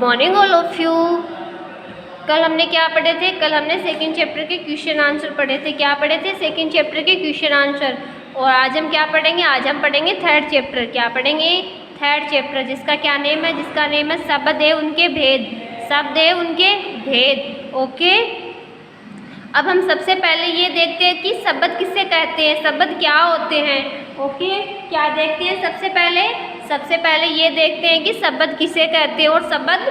Morning all of you. कल हमने क्या पढ़े थे? कल हमने सेकंड चैप्टर के क्वेश्चन आंसर पढ़े थे। क्या पढ़े थे? सेकंड चैप्टर के क्वेश्चन आंसर। और आज हम क्या पढ़ेंगे? आज हम पढ़ेंगे थर्ड चैप्टर। क्या पढ़ेंगे? थर्ड चैप्टर, जिसका क्या नेम है? जिसका नेम है शब्द है उनके भेद। शब्द है उनके भेद। ओके, अब हम सबसे पहले ये देखते हैं कि शब्द किसे कहते हैं, शब्द क्या होते हैं। ओके, क्या देखते हैं? सबसे पहले ये देखते हैं कि शब्द किसे कहते हैं और शब्द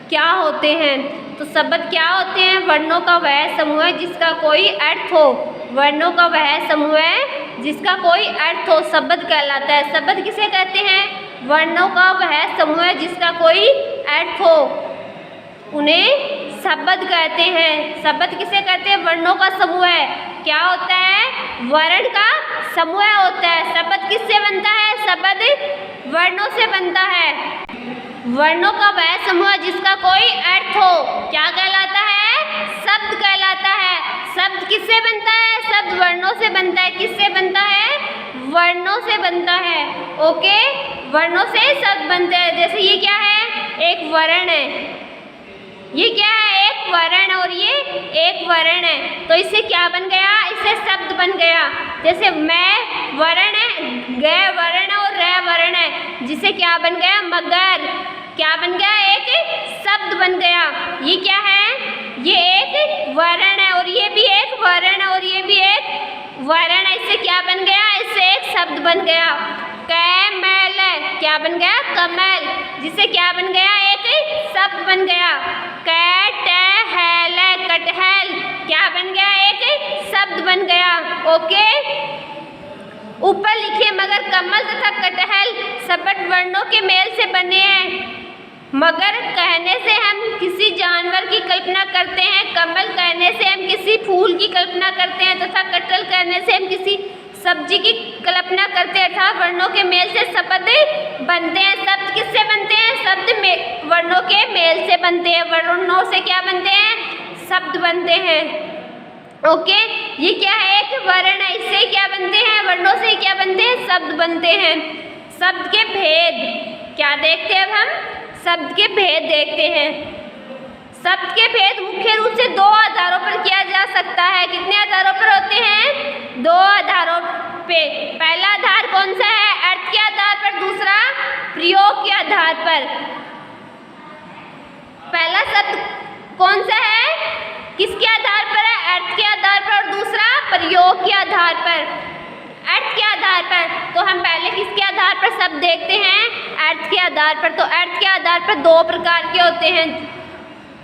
क्या होते हैं। तो शब्द क्या होते हैं? वर्णों का वह समूह है जिसका कोई अर्थ हो। वर्णों का वह समूह है जिसका कोई अर्थ हो, शब्द कहलाता है। शब्द किसे कहते हैं? वर्णों का वह समूह है जिसका कोई अर्थ हो, उन्हें शब्द कहते हैं। शब्द किसे कहते हैं? वर्णों का समूह है। क्या होता है? वर्ण का समूह होता है। शब्द किससे बनता है? शब्द वर्णों से बनता है। वर्णों का वह समूह जिसका कोई अर्थ हो क्या कहलाता है? शब्द कहलाता है। शब्द किससे बनता है? शब्द वर्णों से बनता है। किससे बनता है? वर्णों से बनता है। ओके, वर्णों से शब्द बनते हैं। जैसे ये क्या है? एक वर्ण है। ये क्या है? एक वर्ण, और ये एक वर्ण है। तो इससे क्या बन गया? इससे शब्द बन गया। जैसे मैं वर्ण है, ग वर्ण और र वर्ण है, जिसे क्या बन गया? मगर। क्या बन गया? एक शब्द बन गया। ये क्या है? ये एक वर्ण है, और ये भी एक वर्ण है, और ये भी एक वर्ण है। इससे क्या बन गया? इससे एक शब्द बन गया। कमल, क्या बन गया? कमल, जिसे क्या बन गया? एक शब्द बन गया। कटहल, कटहल, क्या बन गया? एक शब्द बन गया। ओके, ऊपर लिखे मगर, कमल तथा कटहल शब्द वर्णों के मेल से बने हैं। मगर कहने से हम किसी जानवर की कल्पना करते हैं, कमल कहने से हम किसी फूल की कल्पना करते हैं, तथा कटहल कहने से हम किसी सब्जी की कल्पना करते हैं। अर्थात वर्णों के मेल से शब्द बनते हैं। शब्द किससे बनते हैं? शब्द वर्णों के मेल से बनते हैं। वर्णों से क्या बनते हैं? शब्द बनते हैं। ओके, ये क्या है? एक वर्ण है। इससे क्या बनते हैं? वर्णों से क्या बनते हैं? शब्द बनते हैं। शब्द के भेद क्या देखते हैं? अब हम शब्द के भेद देखते हैं। शब्द के भेद मुख्य रूप से दो आधारों पर किया जा सकता है। कितने आधारों पर होते हैं? दो आधारों पे। पहला आधार कौन सा है? अर्थ के आधार पर। दूसरा प्रयोग के आधार पर। पहला शब्द कौन सा है? किसके आधार पर है? अर्थ के आधार पर। और दूसरा प्रयोग के आधार पर। अर्थ के आधार पर। तो हम पहले किसके आधार पर शब्द देखते हैं? अर्थ के आधार पर। तो अर्थ के आधार पर दो प्रकार के होते हैं,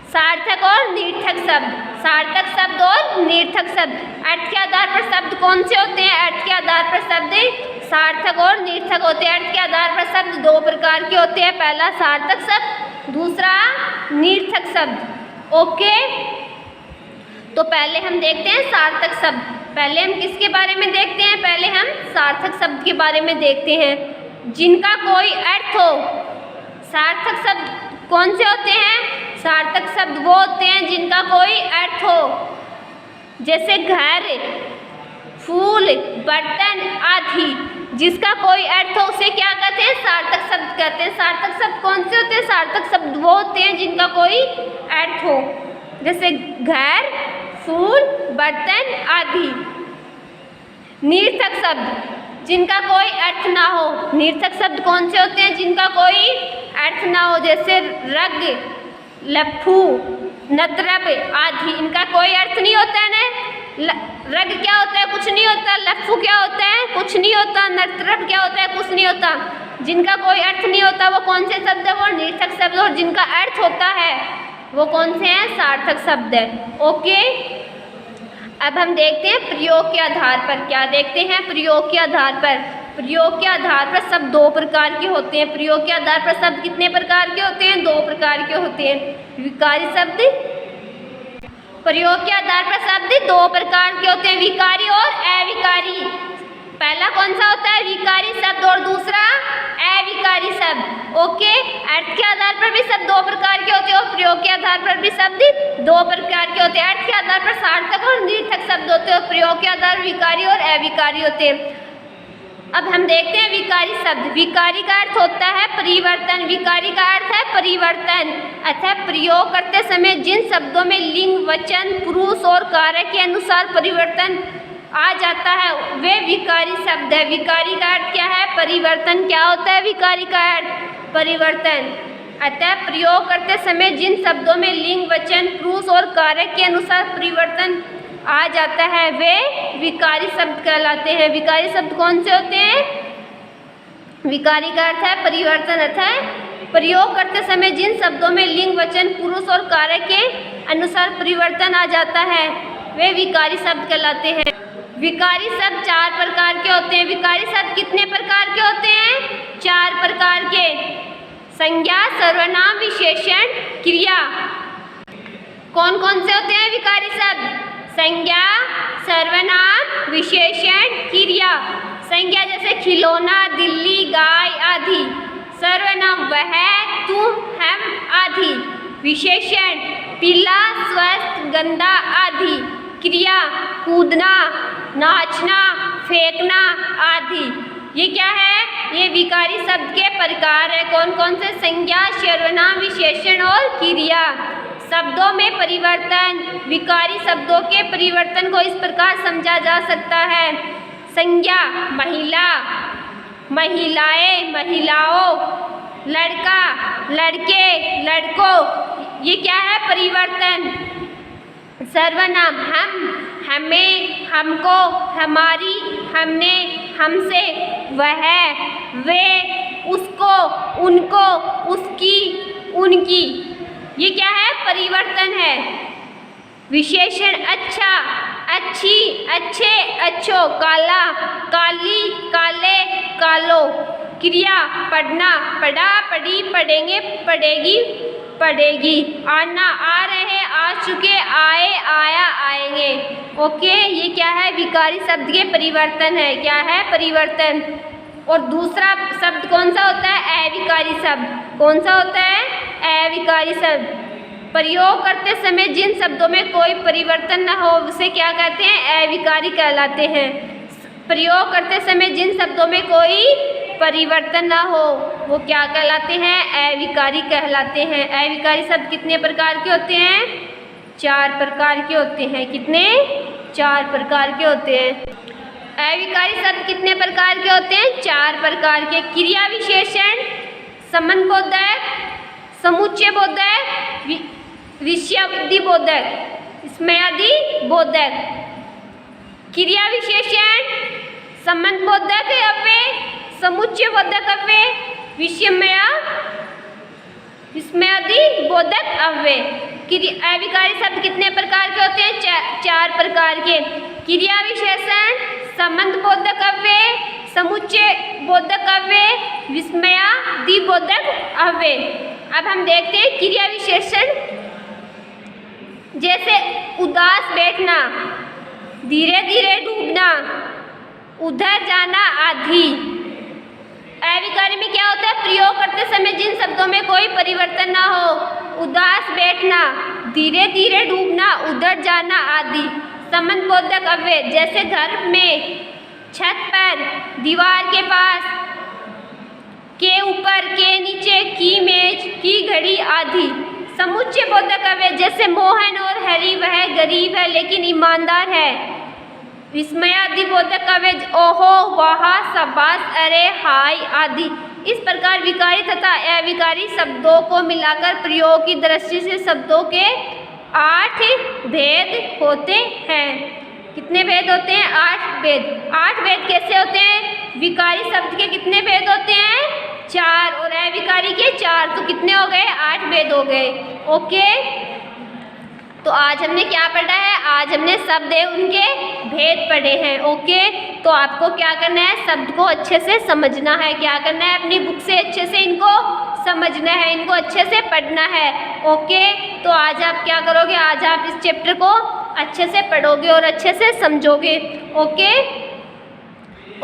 सार्थक और निरर्थक शब्द। सार्थक शब्द और निरर्थक शब्द। अर्थ के आधार पर शब्द कौन से होते हैं? अर्थ के आधार पर शब्द सार्थक और निरर्थक होते हैं। अर्थ के आधार पर शब्द दो प्रकार के होते हैं, पहला सार्थक शब्द, दूसरा निरर्थक शब्द। ओके, तो पहले हम देखते हैं सार्थक शब्द। पहले हम किसके बारे में देखते हैं? पहले हम सार्थक शब्द के बारे में देखते हैं, जिनका कोई अर्थ हो। सार्थक शब्द कौन से होते हैं? सार्थक शब्द वो होते हैं जिनका कोई अर्थ हो। जैसे घर, फूल, बर्तन आदि, जिसका कोई अर्थ हो उसे क्या कहते हैं? सार्थक शब्द कहते हैं। सार्थक शब्द कौन से होते हैं? सार्थक शब्द वो होते हैं जिनका कोई अर्थ हो। जैसे घर, फूल, बर्तन आदि। निरर्थक शब्द जिनका कोई अर्थ ना हो। निरर्थक शब्द कौन से होते हैं? जिनका कोई अर्थ ना हो। जैसे रग, लफ्फू, नत्रब आदि, इनका कोई अर्थ नहीं होता है ना। रग क्या होता है? कुछ नहीं होता। लफ्फू क्या होता है? कुछ नहीं होता। नत्रब क्या होता है? कुछ नहीं होता। जिनका कोई अर्थ नहीं होता वो कौन से शब्द है? वो निरर्थक शब्द। और जिनका अर्थ होता है वो कौन से हैं? सार्थक शब्द है। ओके, अब हम देखते हैं प्रयोग के आधार पर। क्या देखते हैं? प्रयोग के आधार पर। प्रयोग के आधार पर शब्द दो प्रकार के होते हैं। प्रयोग के आधार पर शब्द कितने प्रकार के होते हैं? दो प्रकार के होते हैं। विकारी शब्द, प्रयोग के आधार पर शब्द दो प्रकार के होते हैं, विकारी और अविकारी। पहला कौन सा होता है? विकारी शब्द, और दूसरा अविकारी शब्द। ओके, अर्थ के आधार पर भी शब्द दो प्रकार के होते हैं और प्रयोग के आधार पर भी शब्द दो प्रकार के होते हैं। अर्थ के आधार पर सार्थक और निरर्थक शब्द होते हैं और प्रयोग के आधार पर विकारी और अविकारी होते हैं। अब हम देखते हैं विकारी शब्द। विकारी का अर्थ होता है परिवर्तन। विकारी का अर्थ है परिवर्तन। अतः प्रयोग करते समय जिन शब्दों में लिंग, वचन, पुरुष और कार्य के अनुसार परिवर्तन आ जाता है वे विकारी शब्द है। विकारी का अर्थ क्या है? परिवर्तन। क्या होता है विकारी का अर्थ? परिवर्तन। अतः प्रयोग करते समय जिन शब्दों में लिंग, वचन, पुरुष और कार्य के अनुसार परिवर्तन आ जाता है वे विकारी शब्द कहलाते हैं। विकारी शब्द कौन से होते हैं? विकारी का अर्थ है परिवर्तन। अतः प्रयोग करते समय जिन शब्दों में लिंग, वचन, पुरुष और कार्य के अनुसार परिवर्तन आ जाता है वे विकारी शब्द कहलाते हैं। विकारी शब्द 4 प्रकार के होते हैं। विकारी शब्द कितने प्रकार के होते हैं? 4 प्रकार के। संज्ञा, सर्वनाम, विशेषण, क्रिया। कौन कौन से होते हैं विकारी शब्द? संज्ञा, सर्वनाम, विशेषण, क्रिया। संज्ञा जैसे खिलौना, दिल्ली, गाय आदि। सर्वनाम वह, तुम, हम आदि। विशेषण पीला, स्वस्थ, गंदा आदि। क्रिया कूदना, नाचना, फेंकना आदि। ये क्या है? ये विकारी शब्द के प्रकार है। कौन कौन से? संज्ञा, सर्वनाम, विशेषण और क्रिया। शब्दों में परिवर्तन। विकारी शब्दों के परिवर्तन को इस प्रकार समझा जा सकता है। संज्ञा महिला, महिलाएं, महिलाओं, लड़का, लड़के, लड़कों। ये क्या है? परिवर्तन। सर्वनाम हम, हमें, हमको, हमारी, हमने, हमसे, वह, वे, उसको, उनको, उसकी, उनकी। ये क्या है? परिवर्तन है। विशेषण अच्छा, अच्छी, अच्छे, अच्छो, काला, काली, काले, कालो। क्रिया पढ़ना, पढ़ा, पढ़ी, पढ़ेंगे, पढ़ेगी, पढ़ेगी। आना, आ रहे, आ चुके, आए, आया, आएंगे। ओके, ये क्या है? विकारी शब्द के परिवर्तन है। क्या है? परिवर्तन। और दूसरा शब्द कौन सा होता है? अविकारी शब्द। कौन सा होता है? अविकारी शब्द। प्रयोग करते समय जिन शब्दों में कोई परिवर्तन न हो उसे क्या कहते हैं? अविकारी कहलाते हैं। प्रयोग करते समय जिन शब्दों में कोई परिवर्तन न हो वो क्या कहलाते हैं? अविकारी कहलाते हैं। अविकारी शब्द कितने प्रकार के होते हैं? 4 प्रकार के होते हैं। कितने? 4 प्रकार के होते हैं। अविकारी शब्द कितने प्रकार के होते हैं? 4 प्रकार के। क्रिया विशेषण, संबंध बोधक, समुच्चय बोधक, विषयावधि बोधक, स्मयादि बोधक। क्रिया विशेषण, संबंध बोधक अव्यय, समुच्चय बोधक अव्यय, विस्मयादि बोधक अव्यय। अविकारी शब्द कितने प्रकार के होते हैं? 4 प्रकार के। क्रिया विशेषण, संबंध बोधक अव्यय, समुच्चय बोधक अव्यय, विस्मयादि बोधक अव्यय। अब हम देखते हैं क्रिया विशेषण। जैसे उदास बैठना, धीरे धीरे डूबना, उधर जाना आदि। अविकारी में क्या होता है? प्रयोग करते समय जिन शब्दों में कोई परिवर्तन ना हो, उदास बैठना, धीरे धीरे डूबना, उधर जाना आदि। संबंध बोधक अव्यय जैसे घर में, छत पर, दीवार के पास, के ऊपर, के नीचे, की मेज, की घड़ी आदि। समुच्चय बोधक अव्यय जैसे मोहन और हरी वह गरीब है लेकिन ईमानदार है। विस्मयादि बोधक अव्यय ओहो, वाह, शाबाश, अरे, हाय आदि। इस प्रकार विकारी तथा अविकारी शब्दों को मिलाकर प्रयोग की दृष्टि से शब्दों के 8 भेद होते हैं। कितने भेद होते हैं? 8 भेद। 8 भेद कैसे होते हैं? विकारी शब्द के कितने भेद होते हैं? 4 और अविकारी के 4, तो कितने हो गए? 8 भेद हो गए। ओके, तो आज हमने क्या पढ़ा है? आज हमने शब्द है उनके भेद पढ़े हैं। ओके, तो आपको क्या करना है? शब्द को अच्छे से समझना है। क्या करना है? अपनी बुक से अच्छे से इनको समझना है, इनको अच्छे से पढ़ना है। ओके, तो आज आप क्या करोगे? आज आप इस चैप्टर को अच्छे से पढ़ोगे और अच्छे से समझोगे। ओके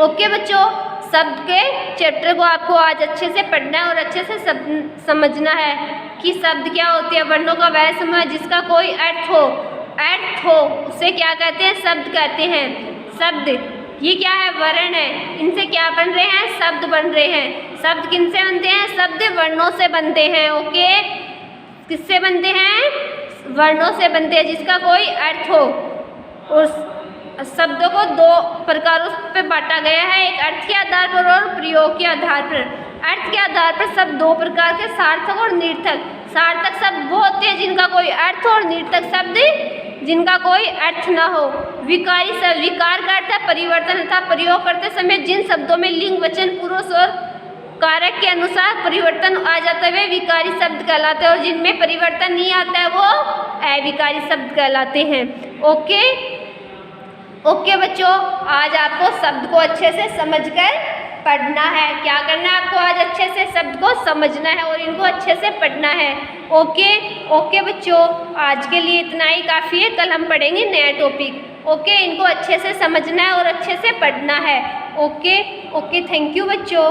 ओके बच्चों, शब्द के चैप्टर को आपको आज अच्छे से पढ़ना है और अच्छे से समझना है कि शब्द क्या होते हैं। वर्णों का वह समूह जिसका कोई अर्थ हो उसे क्या कहते हैं? शब्द कहते हैं। शब्द ये क्या है? वर्ण है। इनसे क्या बन रहे हैं? शब्द बन रहे हैं। शब्द किनसे बनते हैं? शब्द वर्णों से बनते हैं। ओके, किससे बनते हैं? वर्णों से बनते हैं, जिसका कोई अर्थ हो। उस शब्दों को दो प्रकारों पे बांटा गया है, एक अर्थ के आधार पर और प्रयोग के आधार पर। अर्थ के आधार पर शब्द दो प्रकार के, सार्थक और निर्थक। सार्थक शब्द वो होते हैं जिनका कोई अर्थ हो, और निर्थक शब्द जिनका कोई अर्थ न हो। विकारी शब्द, विकार का अर्थ है परिवर्तन तथा प्रयोग करते समय जिन शब्दों में लिंग, वचन, पुरुष और कारक के अनुसार परिवर्तन आ जाता है वे विकारी शब्द कहलाते हैं, और जिनमें परिवर्तन नहीं आता है वो अविकारी शब्द कहलाते हैं। ओके ओके बच्चों, आज आपको शब्द को अच्छे से समझकर पढ़ना है। क्या करना है आपको? आज अच्छे से शब्द को समझना है और इनको अच्छे से पढ़ना है। ओके ओके बच्चों, आज के लिए इतना ही काफ़ी है। कल हम पढ़ेंगे नया टॉपिक। ओके, इनको अच्छे से समझना है और अच्छे से पढ़ना है। ओके ओके, थैंक यू बच्चों।